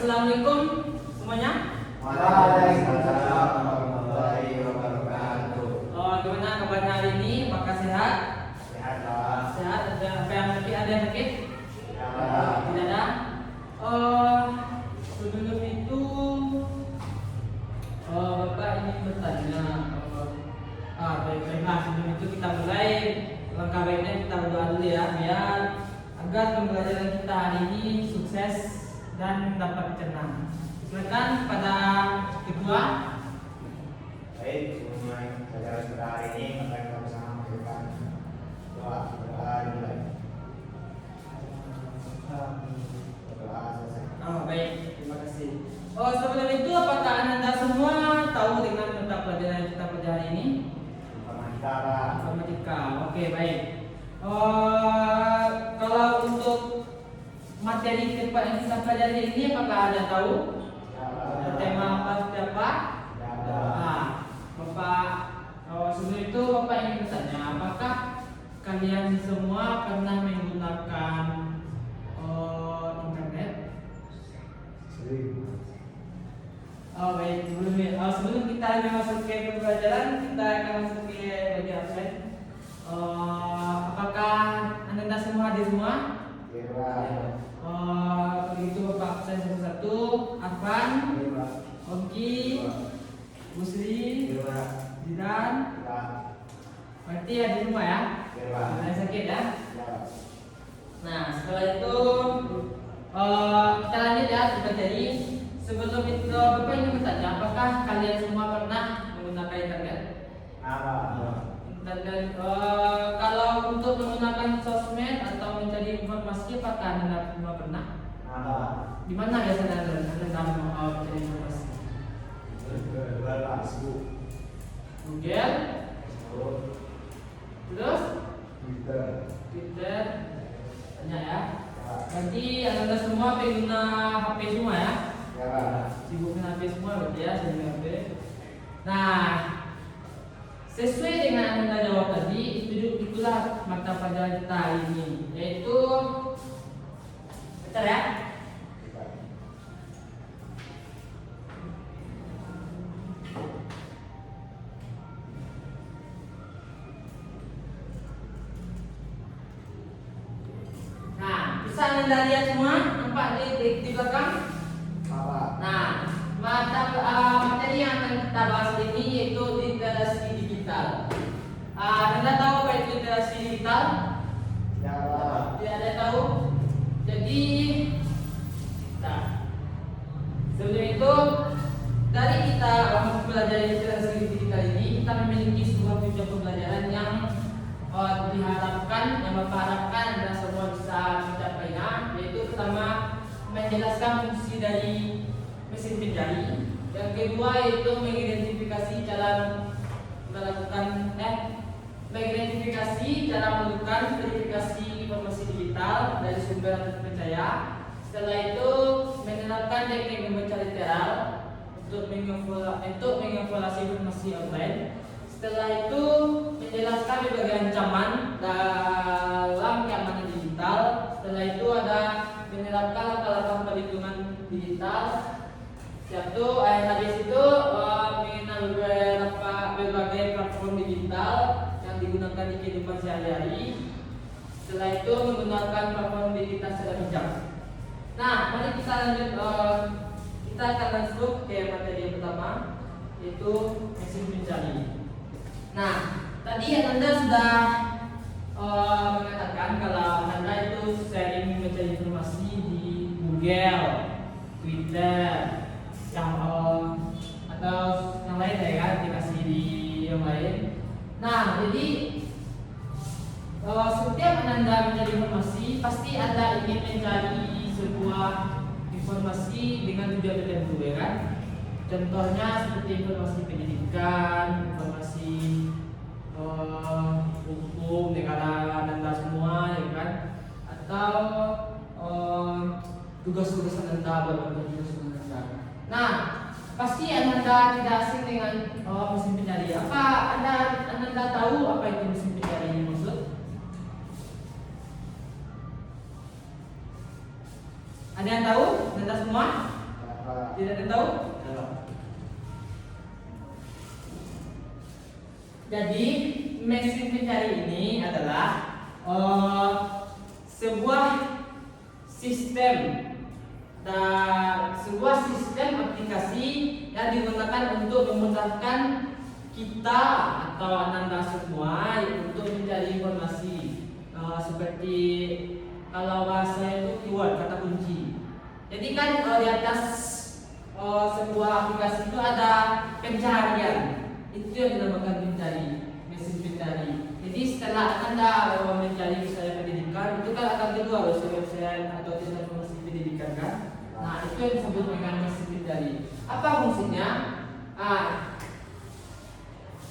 Assalamualaikum semuanya. Waalaikumsalam warahmatullahi wabarakatuh. Gimana kabarnya hari ini? Apakah sehat? Sehat lah. Sehat. Ada apa yang sakit? Ada yang sakit? Tidak ada. Sebelum itu, Bapak ingin bertanya. Baiklah. Sebelum itu kita mulai. Langkah baiknya kita berdoa dulu ya, biar agar pembelajaran kita hari ini sukses dan dapat dicerna. Silakan pada ketua. Baik, semuanya pelajaran kita hari ini akan kita bersama melakukan doa dimulai. Doa selesai. Baik, terima kasih. Sebelum itu apakah Anda semua tahu dengan mata pelajaran yang kita pelajari hari ini? Informatika lah. Informatika. Oke, baik. Kalau untuk materi tempat yang kita pelajari ini, apakah Anda tahu? Tema apa siapa? Bapak. Sebelum itu Bapak ingin bertanya, apakah kalian semua pernah menggunakan internet? Baik, sebelum kita masuk ke pembelajaran, kita akan masuk ke bagian absen. Apakah Anda semua hadir semua? Begitu Bapak absen satu-satu. Arfan, Oki, Busri, Zidan. Berarti hadir semua ya? Ada yang sakit ya? Nah, setelah itu kita lanjut ya materi. Sebelum itu Bapak ingin bertanya, apakah kalian semua pernah menggunakan internet? Internet. Kalau untuk menggunakan sosmed atau mencari informasi, apakah Anda semua pernah? Di mana biasanya Anda mencari informasi? Google. Terus? Twitter. Tanya ya. Berarti Anda semua pengguna HP semua ya? Sibuk dengan HP semua berarti ya, sibuk HP. Nah, sesuai dengan Anda jawab tadi, itulah mata pelajaran kita hari ini, yaitu bentar ya. Nah, bisa Anda lihat semua, nampak di belakang? Nah, materi yang akan kita bahas ini yaitu literasi digital. Anda tahu apa itu literasi digital? Tidak ada tahu. Jadi, sebelum itu dari kita mempelajari literasi digital ini, kita memiliki sebuah tujuan pembelajaran yang diharapkan, yang Bapak harapkan Anda semua bisa mencapainya, yaitu pertama menjelaskan fungsi dari mesin pencari, yang kedua yaitu mengidentifikasi cara melakukan verifikasi informasi digital dari sumber yang terpercaya. Setelah itu menerapkan teknik membaca literal untuk mengevaluasi informasi online. Setelah itu menjelaskan berbagai ancaman dalam keamanan digital. Setelah itu ada menerapkan langkah-langkah perlindungan digital. Habis itu mengenal berbagai platform digital yang digunakan di kehidupan sehari-hari. Setelah itu menggunakan platform digital secara bijak. Nah, mari kita lanjut. Kita akan masuk ke materi yang pertama, yaitu mesin pencari. Nah, tadi Anda sudah mengatakan kalau Anda itu sering mencari informasi di Google, Twitter, atau yang lain ya kan, aplikasi di yang lain. Nah, jadi setiap Anda mencari informasi, pasti Anda ingin mencari sebuah informasi dengan tujuan tertentu ya kan. Contohnya seperti informasi pendidikan, informasi hukum negara Anda semua ya kan, atau tugas-tugas Anda berbentuk Anda. Nah, pasti Anda tidak asing dengan mesin pencari. Apa Anda tahu apa itu mesin pencari yang maksud? Ada yang tahu? Anda semua? Tidak ada tahu? Jadi mesin pencari ini adalah sebuah sistem aplikasi yang digunakan untuk memudahkan kita atau Anda semua untuk mencari informasi, seperti kalau bahasa itu keyword, kata kunci. Jadi kan di atas sebuah aplikasi itu ada pencarian, itu yang dinamakan pencari, mesin pencari. Jadi setelah Anda mencari misalnya pendidikan, itu kan akan keluar website atau informasi pendidikan kan. Nah, itu yang disebut dengan mesin pencari. Apa fungsinya?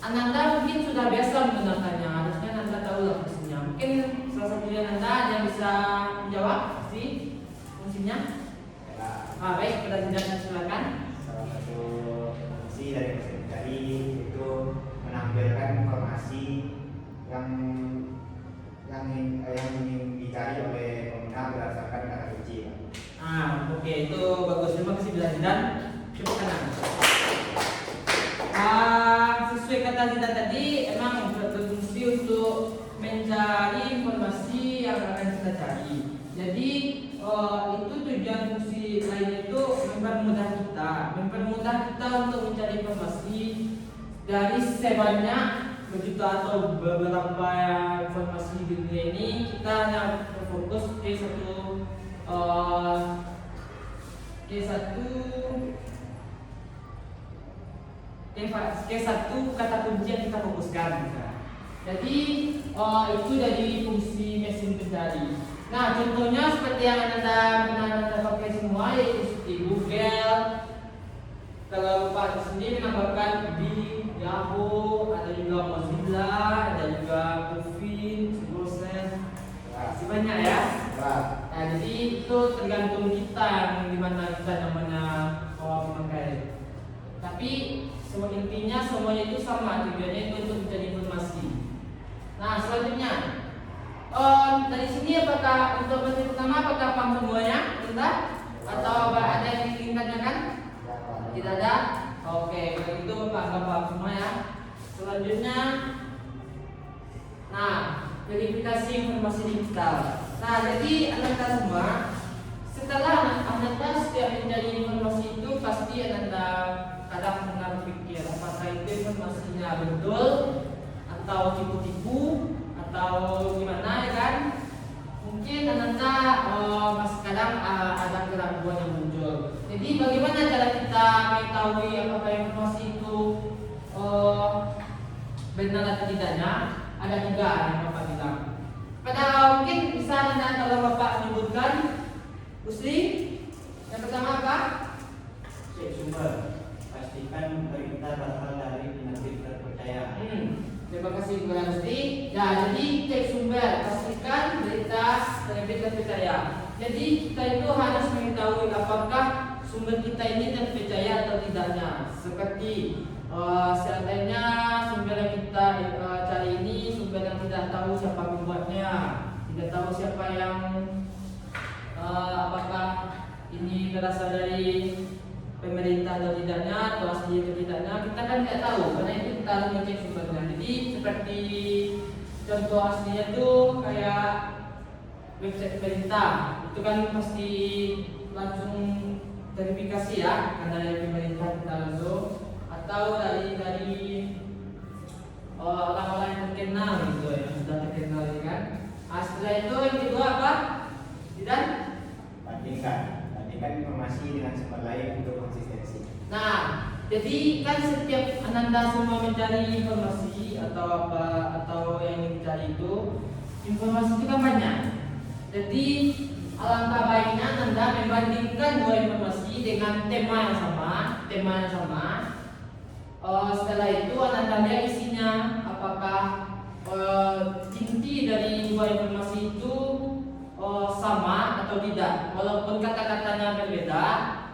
Ananda mungkin sudah biasa menggunakannya, harusnya Ananda tahu lah fungsinya. Mungkin salah satunya Ananda yang bisa menjawab pasti fungsinya. Baik, kita tidak silakan. Salah satu fungsi dari mesin pencari itu menampilkan informasi yang ingin dicari oleh pengguna berdasarkan kata kunci. Oke, itu bagus. Terima kasih Bila dan coba kanan. Sesuai kata kita tadi, emang berfungsi untuk mencari informasi yang akan kita cari. Jadi itu tujuan fungsi lainnya itu mempermudah kita untuk mencari informasi dari sebanyak begitu atau beberapa informasi di dunia ini. Kita hanya berfokus ke satu kata kunci yang kita fokuskan. Jadi itu dari fungsi mesin pencari. Nah, contohnya seperti yang Anda pakai semua, yaitu seperti Google. Kalau Pak sendiri menambahkan Bing, Yahoo, ada juga Mozilla, ada juga Puffin, Browser, masih banyak ya. Nah, jadi itu tergantung kita yang dimana kita namanya memakai. Tapi intinya semuanya itu sama, tujuannya itu untuk mencari informasi. Nah, selanjutnya dari sini apakah informasi pertama apakah paham semuanya? Tidak? Atau ada yang ingin ditanyakan? Tidak ada? Oke, kalau itu Bapak anggap paham semua ya. Selanjutnya, nah, verifikasi informasi digital. Nah, jadi Anda semua, setelah Anda setiap mencari informasi itu pasti Anda kadang berpikir apakah itu informasinya betul atau tipu-tipu atau gimana ya kan? Mungkin Anda masih kadang ada keraguan yang muncul. Jadi bagaimana cara kita mengetahui apakah informasi itu benar atau tidaknya? Ada juga yang Bapak bilang. Mungkin bisa Anda kalau Bapak menyebutkan, Usri, yang pertama apa? Cek sumber. Pastikan berita berasal dari penerbit terpercaya. Terima kasih kepada Usri. Ya, jadi cek sumber, pastikan berita penerbit terpercaya. Jadi kita itu harus mengetahui apakah sumber kita ini terpercaya atau tidaknya. Seperti seandainya sumber yang kita cari ini sumber yang tidak tahu siapa pembuatnya, tidak tahu siapa yang apakah ini berasal dari pemerintah atau tidaknya, atau asli atau tidaknya, kita kan tidak tahu. Karena itu kita harus ngecek sumbernya. Jadi seperti contoh aslinya tuh kayak website pemerintah, itu kan pasti langsung verifikasi ya, karena dari pemerintah kita langsung, atau dari orang-orang yang terkenal gitu ya, yang sudah terkenal ya kan. Setelah itu yang kedua apa? Tidak? Bandingkan informasi dengan sumber lain untuk konsistensi. Nah, jadi kan setiap Ananda semua mencari informasi atau apa atau yang dicari itu informasi itu kan banyak. Jadi alangkah baiknya Anda membandingkan dua informasi dengan tema yang sama. Setelah itu Anda lihat isinya apakah inti dari dua informasi itu sama atau tidak. Walaupun kata-katanya berbeda,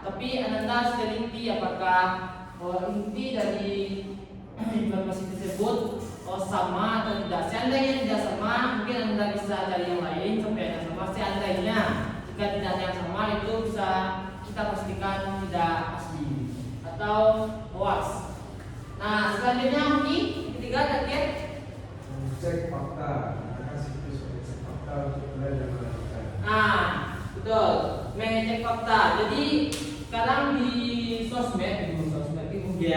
tapi Anda harus teliti apakah inti dari informasi tersebut sama atau tidak. Seandainya tidak sama, mungkin Anda bisa cari yang lain sampai yang sama. Seandainya jika tidak ada yang sama, itu bisa kita pastikan tidak asli. atau hoax. Nah, selanjutnya Hoki, ketiga terakhir cek fakta, menggunakan situs untuk cek fakta untuk belajar dan melakukan. Nah, betul, mengecek fakta. Jadi sekarang di sosmed di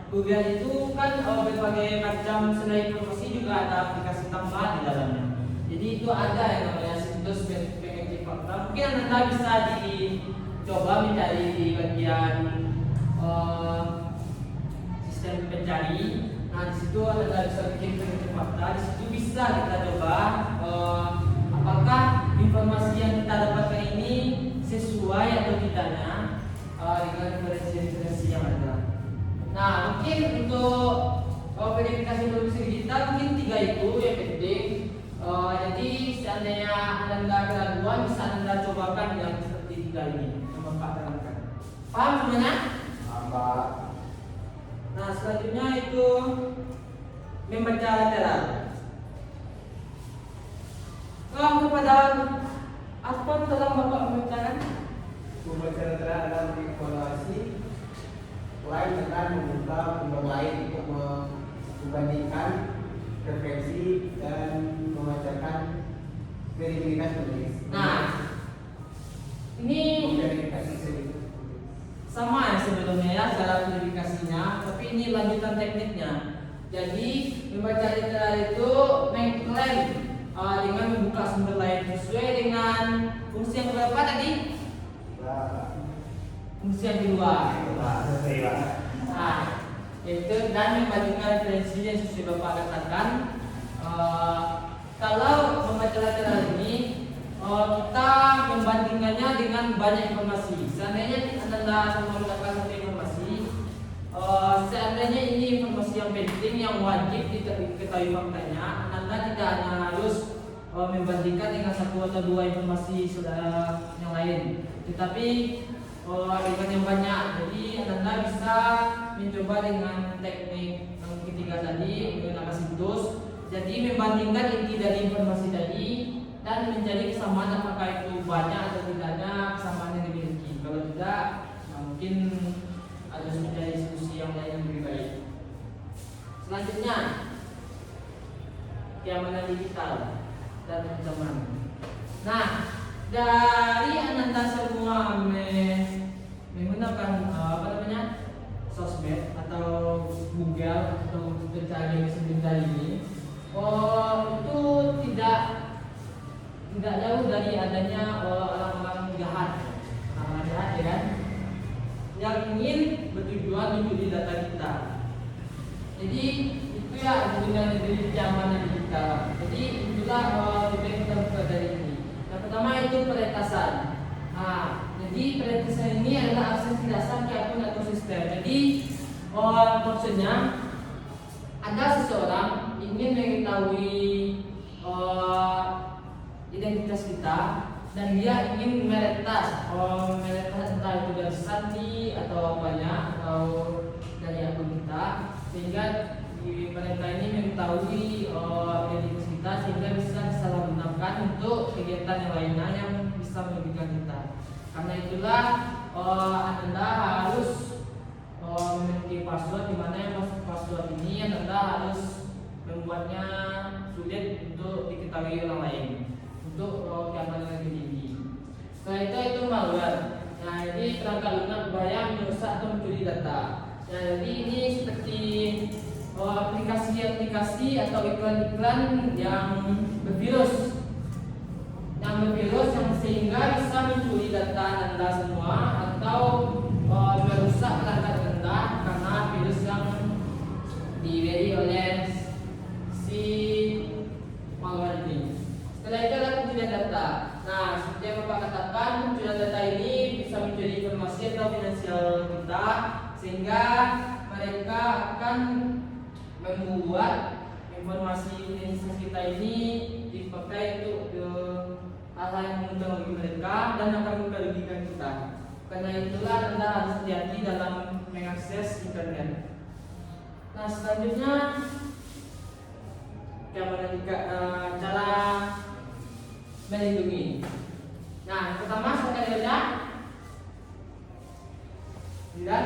Google itu kan berbagai macam selain informasi juga ada aplikasi tambahan di dalamnya. Jadi itu ada yang namanya situs mengecek fakta. Mungkin Anda bisa dicoba mencari di bagian sistem pencari. Nah, di situ Anda bisa bikin pengecek fakta. Di situ bisa kita coba apakah informasi yang kita dapatkan ini sesuai atau tidaknya dengan referensi-referensi yang ada. Nah, mungkin untuk verifikasi produksi digital mungkin 3 itu yang penting. Jadi seandainya Anda keraguan bisa Anda cobakan yang seperti 3 ini yang Bapak terangkan. Paham semuanya? Tambah. Nah, selanjutnya itu membaca lateral. Kepada apa tolong Bapak membacakan? Membaca lateral adalah evaluasi lain dengan membuka peluang lain untuk membandingkan referensi dan membacakan kredibilitas penulis. Nah, ini verifikasi sendiri. sama ya sebelumnya ya cara verifikasinya, tapi ini lanjutan tekniknya. Jadi membaca literal itu mengklaim dengan membuka sumber lain sesuai dengan fungsi yang berapa tadi? Fungsi yang kedua. Nah, itu dan membandingkan referensi yang sesuai Bapak katakan. Kalau membaca lateral ini kita membandingkannya dengan banyak informasi. Seandainya Anda mendapatkan satu informasi, seandainya ini informasi yang penting yang wajib diketahui faktanya, Anda tidak hanya harus membandingkan dengan 1 atau 2 informasi yang lain, tetapi dengan yang banyak. Jadi Anda bisa mencoba dengan teknik yang ketiga tadi menggunakan situs. Jadi membandingkan inti dari informasi tadi dan mencari kesamaan apakah itu banyak atau tidaknya kesamaan yang dimiliki. Kalau tidak, mungkin harus mencari diskusi yang lain yang lebih baik. Selanjutnya, keamanan digital dan ancaman. Nah, dari Anda semua menggunakan sosmed atau Google atau pencarian sebentar ini, itu tidak jauh dari adanya orang-orang jahat ya kan, yang ingin bertujuan mencuri data kita. Jadi itu ya dengan keamanan digital. Jadi itulah tujuan kita buka dari ini. Yang pertama itu peretasan. Jadi peretasan ini adalah akses dasar ke akun atau sistem. Jadi maksudnya ada seseorang ingin mengetahui identitas kita dan dia ingin meretas entah itu dari sandi atau banyak atau dari akun kita, sehingga mereka ini mengetahui identitas kita sehingga bisa disalahgunakan untuk kegiatan yang lainnya yang bisa merugikan kita. Karena itulah Anda harus memiliki password, di mana yang password ini Anda harus membuatnya sulit untuk diketahui orang lain untuk keamanan yang lebih tinggi. Setelah itu malware. Nah, ini perangkat lunak berbahaya merusak atau mencuri data. Nah, jadi ini seperti aplikasi-aplikasi atau iklan-iklan yang bervirus, yang sehingga bisa mencuri data Anda semua atau merusak perangkat Anda karena virus yang diberi oleh si malware ini. Setelah itu adalah pencurian data. Nah, seperti yang Bapak katakan, pencurian data ini bisa mencuri informasi atau finansial kita, sehingga mereka akan membuat informasi identitas kita ini dipakai untuk hal-hal yang menguntungkan bagi mereka dan akan merugikan kita. Karena itulah Anda harus hati-hati dalam mengakses internet. Nah, selanjutnya cara melindungi. Nah, yang pertama sekali saja, dan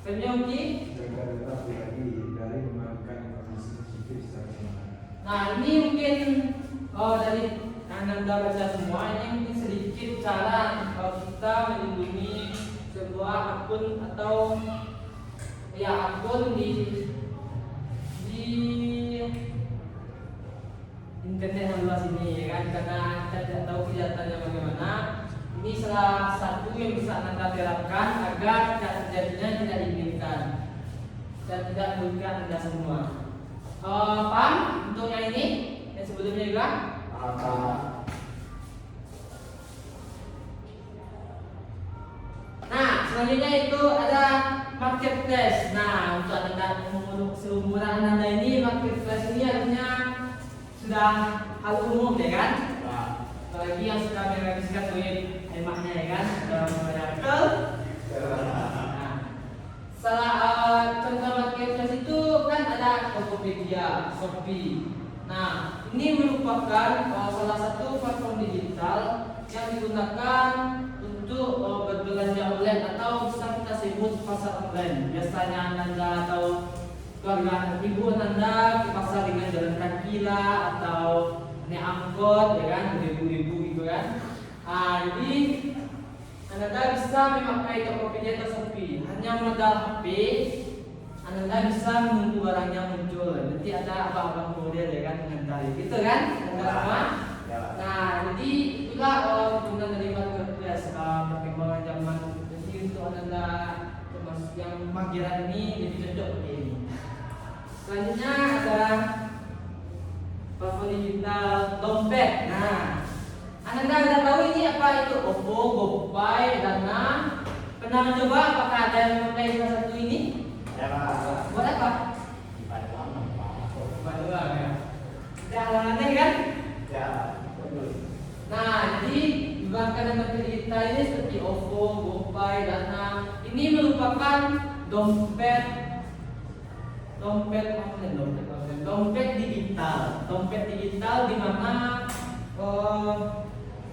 Filenya Oki. Jaga data pribadi dari memadukan informasi sensitif secara sembarangan. Nah ini mungkin dari Ananda baca semua, ini mungkin sedikit cara kita melindungi sebuah akun atau ya akun di internet yang luas ini, ya kan? Karena kita tidak tahu kejahatannya bagaimana. Ini salah satu yang bisa Anda terapkan agar terjadinya tidak diinginkan dan tidak merugikan Anda semua. Paham untuk yang ini? Yang sebelumnya juga? Nah, selanjutnya itu ada marketplace. Nah, untuk Anda seumuran Anda ini, marketplace ini artinya sudah hal umum, ya kan? Apalagi yang sudah menghabiskan duit hematnya, ya kan? Sudah membayar ke. Nah, salah contoh marketplace itu kan ada Tokopedia, Shopee. Nah, ini merupakan salah satu platform digital yang digunakan untuk berbelanja online atau bisa kita sebut pasar online. Biasanya Anda atau keluarga ibu Anda ke pasar dengan jalan kaki lah atau naik angkot, ya kan, ribu-ribu gitu kan. Jadi Anda bisa memakai Tokopedia atau Shopee. Hanya modal HP, Anda bisa menunggu barangnya muncul. Nanti ada abang-abang model, ya kan, dengan tali gitu kan, Anda semua. Nah, jadi itulah kegunaan dari marketplace, perkembangan zaman. Jadi untuk Anda termasuk yang magiran ini lebih cocok seperti ini. Selanjutnya ada platform digital dompet. Nah, Anda sudah tahu ini apa itu? OVO, GoPay, Dana. Pernah mencoba? Apakah ada yang memakai salah satu ini? Ya, Pak. Buat apa? Buat uang, ya. Jangan aneh kan? Ya, betul. Nah, jadi perbankan dan digital ini seperti OVO, GoPay, Dana. Ini merupakan dompet digital di mana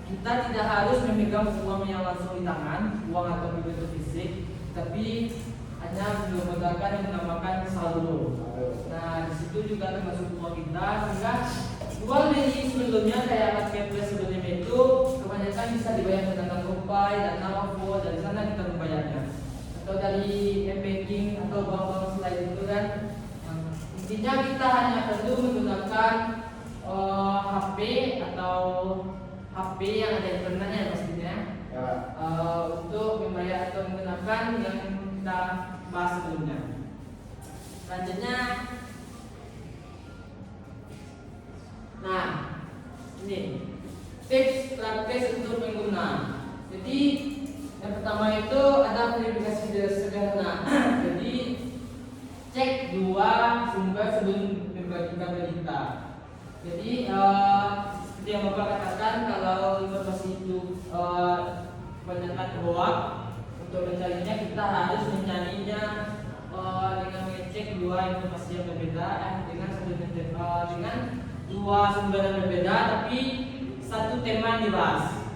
kita tidak harus memegang uang yang langsung di tangan, uang atau bentuk fisik, tapi hanya menggunakan yang dinamakan saldo. Nah, di situ juga termasuk uang kita, sehingga uang dari sebelumnya kayak marketplace sebelumnya itu kebanyakan bisa dibayar menggunakan GoPay, Dana, OVO, dari sana kita membayarnya, atau dari m-banking atau bank-bank selain itu kan. Intinya kita hanya perlu menggunakan HP atau HP yang ada internetnya pastinya, untuk membayar atau menggunakan yang kita bahas sebelumnya. Selanjutnya, nah ini tips praktis untuk pengguna. Jadi yang pertama itu ada verifikasi sederhana. Jadi cek dua sumber sebelum membagikan berita. Jadi seperti yang Bapak katakan, kalau informasi itu kebanyakan hoax, untuk mencarinya kita harus mencarinya dengan mengecek dua informasi yang berbeda, dengan dua sumber yang berbeda tapi satu tema yang dibahas.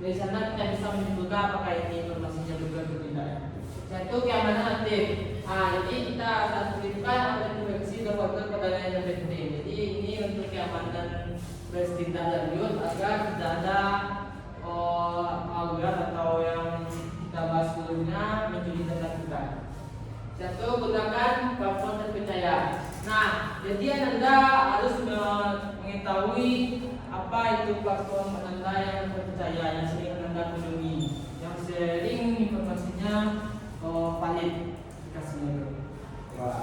Dari sana kita bisa menyimpulkan apakah ini informasinya benar atau tidak. Satu, keamanan aktif. Jadi kita akan aktifkan autentikasi dua faktor pada yang penting. Jadi ini untuk keamanan bertindak lanjut agar tidak ada malware atau yang kita bahas sebelumnya mencuri data kita. Satu, gunakan platform terpercaya. Nah, jadi Anda harus mengetahui apa itu platform Anda yang terpercaya, yang sering Anda kunjungi, yang sering informasinya valid dikasihnya itu. Pak,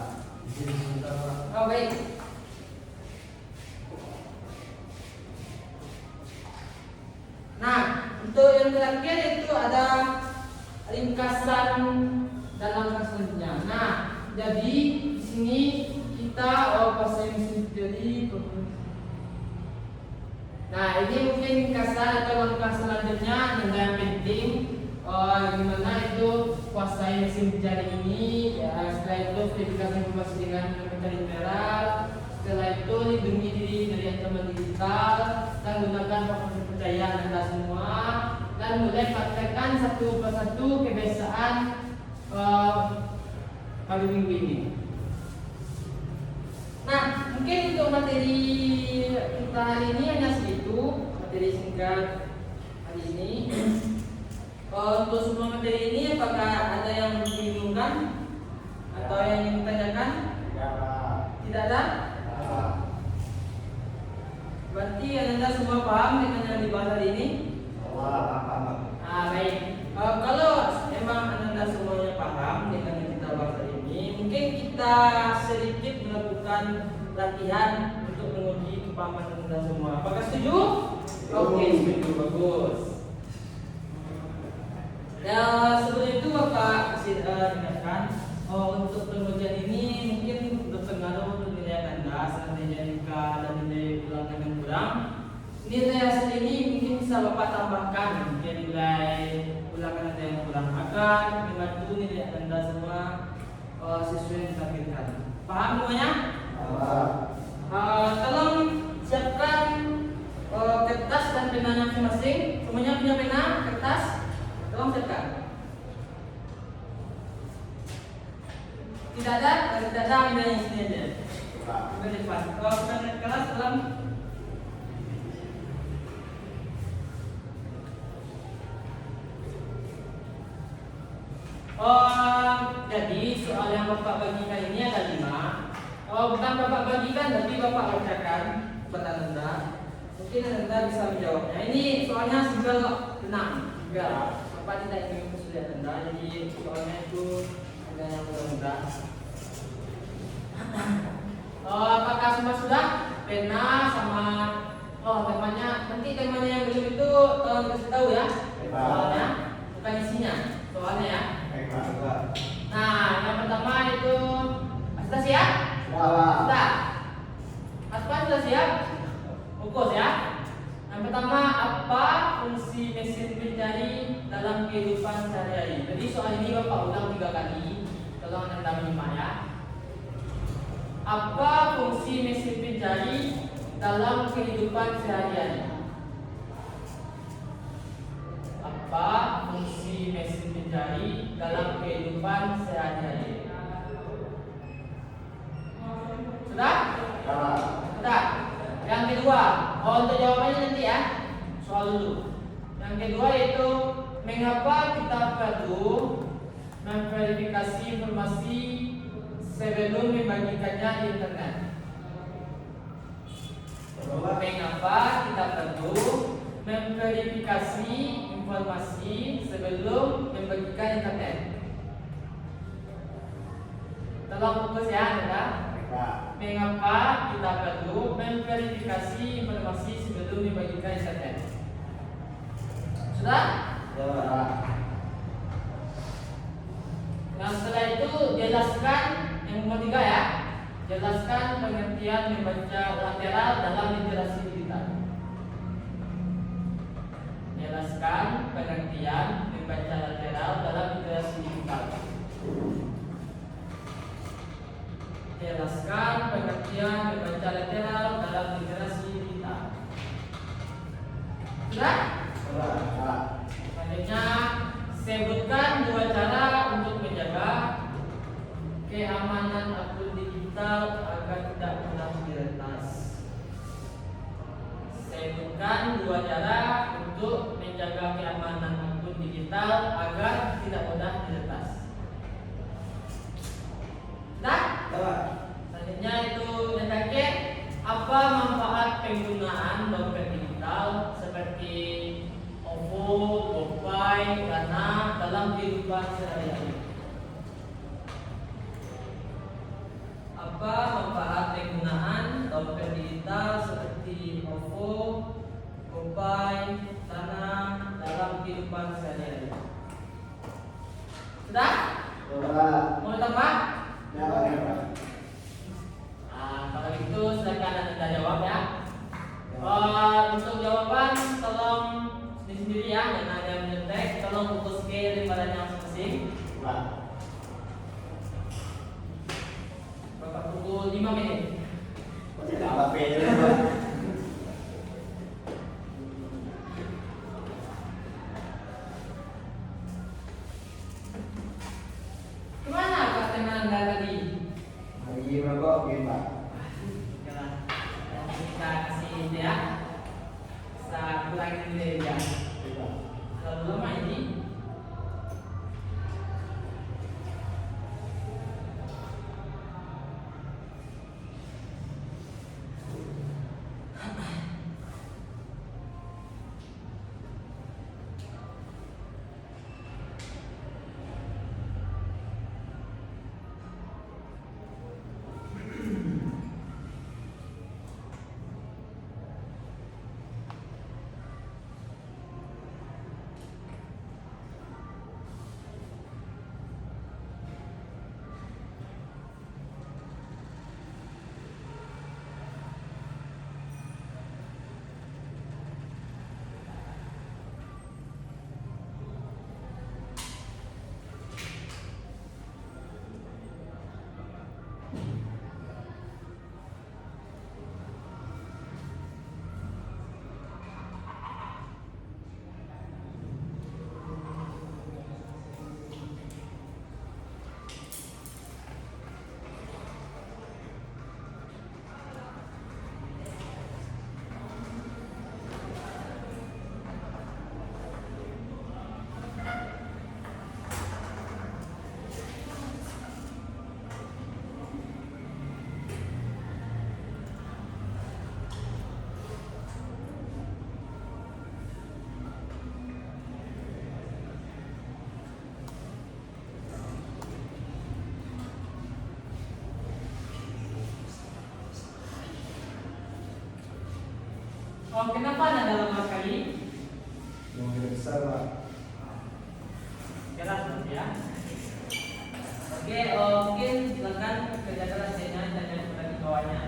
izin sebentar Pak. Oh baik. Nah, untuk yang terakhir itu ada ringkasan dalam selanjutnya. Nah, jadi di sini kita bahasa Inggris jadi. Nah, ini mungkin ringkasan atau langkah selanjutnya yang penting. Gimana itu kuasai mesin pencari ini, ya, setelah itu verifikasi informasi dengan mencari mineral, setelah itu lindungi diri dari ancaman digital dan gunakan platform kepercayaan Anda semua, dan mulai praktekkan satu persatu kebiasaan kali minggu ini. Nah, mungkin untuk materi kita hari ini hanya segitu, materi singkat hari ini. Untuk semua materi ini apakah ada yang membingungkan atau yang ingin ditanyakan? Tidak ada? Berarti Anda semua paham dengan yang dibahas hari ini? Baik. Kalau memang Anda semuanya paham dengan yang kita bahas hari ini, mungkin kita sedikit melakukan latihan untuk menguji kepahaman Anda semua. Apakah setuju? Oke, setuju, bagus. Ya, sebelum itu Bapak kasih ingatkan, untuk pengujian ini mungkin berpengaruh untuk nilai Anda. Seandainya jika ada nilai ulangan yang kurang, nilai hasil ini mungkin bisa Bapak tambahkan nilai ulangan Anda yang kurang agar membantu nilai Anda semua sesuai yang ditargetkan. Paham semuanya? Tolong siapkan kertas dan penanya masing-masing. Semuanya punya pena, kertas? Tolong siapkan. Tidak ada ambil yang sini aja. Ambil di depan. Kalau sudah naik kelas tolong. Jadi soal yang Bapak bagikan ini ada 5. Bukan Bapak bagikan, tapi Bapak bacakan buat Anda. Mungkin Anda bisa menjawabnya. Ini soalnya single tenang, enggak. Bapak tidak ingin kesulitan Anda, jadi soalnya itu ada yang mudah-mudah. Apakah semua sudah? Pena sama temanya. Nanti temanya yang belum itu tolong kasih tahu ya. Soalnya, bukan isinya. Soalnya ya. Nah, yang pertama itu sudah siap? Sudah. Aspan sudah siap? Fokus ya. Yang pertama, apa fungsi mesin pencari dalam kehidupan sehari-hari? Jadi soal ini Bapak ulang 3 kali. Tolong Anda menyimak ya. Apa fungsi mesin pencari dalam kehidupan sehari-hari? Apa fungsi mesin pencari dalam kehidupan sehari-hari? Sudah? Sudah. Yang kedua, untuk jawabannya nanti ya. Soal dulu. Yang kedua yaitu mengapa kita perlu memverifikasi informasi sebelum membagikannya di internet? Mengapa kita perlu memverifikasi informasi sebelum membagikan internet? Tolong fokus ya, Anda. Mengapa kita perlu memverifikasi informasi sebelum membagikan internet? Sudah? Nah, setelah itu jelaskan yang nomor 3 ya. Jelaskan pengertian membaca lateral dalam literasi digital. Jelaskan pengertian membaca lateral dalam literasi digital. Jelaskan pengertian membaca lateral dalam literasi digital. Sudah? Selanjutnya, sebutkan 2 cara untuk menjaga keamanan akun digital agar tidak mudah diretas. Sebutkan 2 cara untuk menjaga keamanan akun digital agar tidak mudah diretas. Nah, selanjutnya itu yang terakhir, apa manfaat penggunaan dompet digital seperti OVO, GoPay, Dana dalam kehidupan sehari-hari? Apa manfaat penggunaan dompet digital seperti OVO, GoPay, Dana dalam kehidupan sehari-hari? Sudah? Mau tambah? Kalau gitu silakan Anda jawab ya. Untuk jawaban tolong sendiri ya, jangan ada yang menyetek. Tolong fokus ke lembarannya masing-masing. Bapak pukul 5 menit. Kemana Pak teman Anda ya. Terlalu lama ini. Oh, kenapa Anda lemah sekali? Yang besar Pak. Keras berarti ya. Oke, mungkin silakan kerja keras dan yang sudah di bawahnya.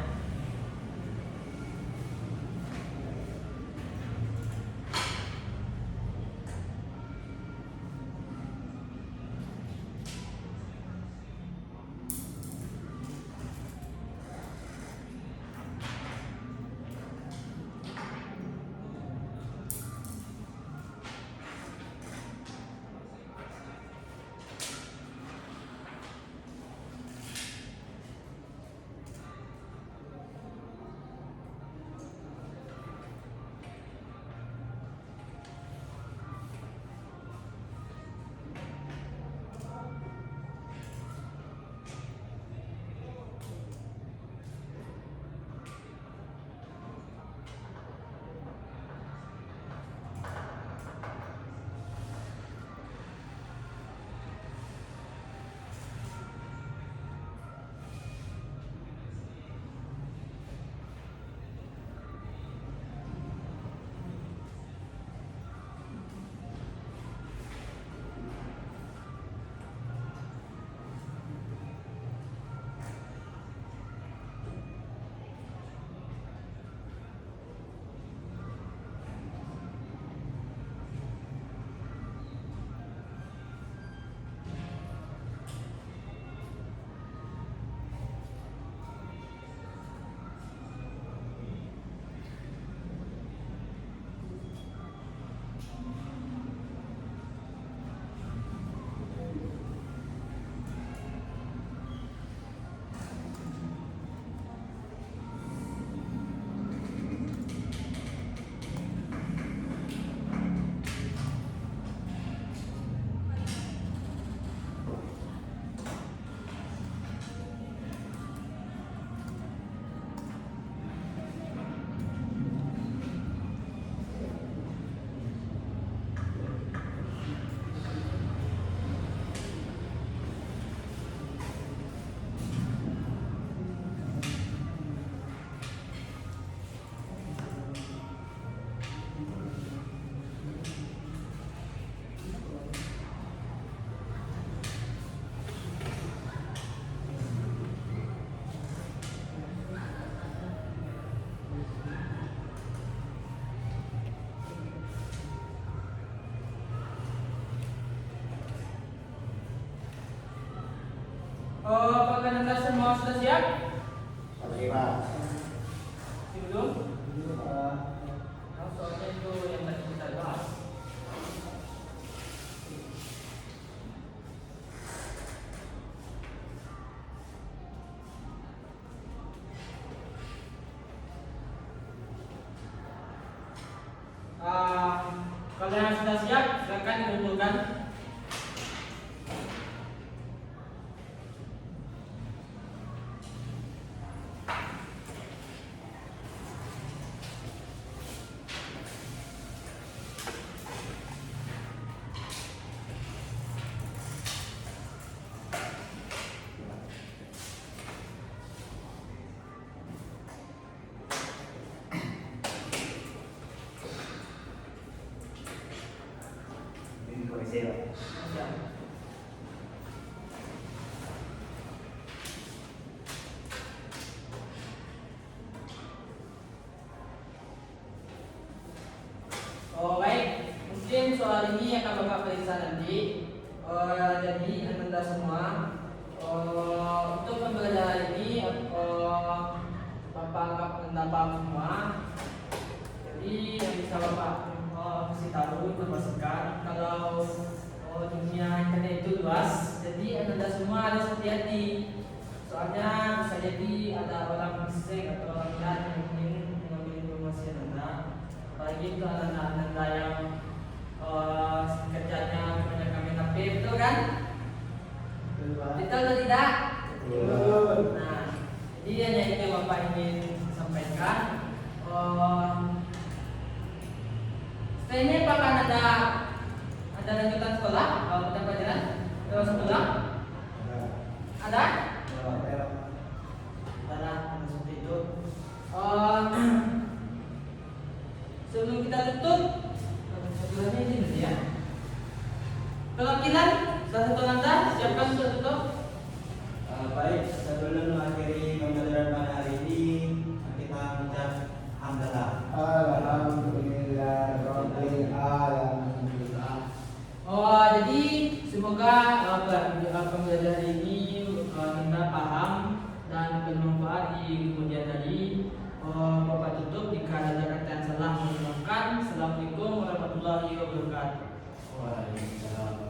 Apakah Anda semua sudah siap? Oke Pak. Siap dulu. Soalnya itu yang tadi kita bahas. Kalau yang sudah siap, silakan dikumpulkan. Ini koreksi Pak. Siap. Oh baik, mungkin soal ini akan Bapak periksa nanti. Jadi Anda semua untuk pembelajaran ini Bapak anggap Anda paham semua. Jadi yang bisa Bapak kasih tahu informasikan kalau dunia internet itu luas. Jadi Anda semua harus hati-hati. Soalnya bisa jadi ada orang bisik atau orang jahat yang ingin mengambil informasi Anda. Apalagi itu anak-anak yang kerjanya kebanyakan main HP, betul kan? Betul atau tidak? Betul. Nah, jadi hanya itu yang Bapak ingin sampaikan. Setelah ini apakah ada lanjutan sekolah? Ada pelajaran? Terus sekolah? Ada? Ada seperti itu. Sebelum kita tutup, satu lagi ini dulu ya. Perwakilan salah satu Anda siapkan untuk tutup. Baik, sebelum mengakhiri pembelajaran pada hari ini, kita mengucap hamdalah. Alhamdulillah Rabbil Alamin. Jadi semoga pembelajaran ini kita paham dan bermanfaat di kemudian hari. Bapak tutup jika ada kata yang salah mohon maafkan. Assalamualaikum warahmatullahi wabarakatuh. Waalaikumsalam.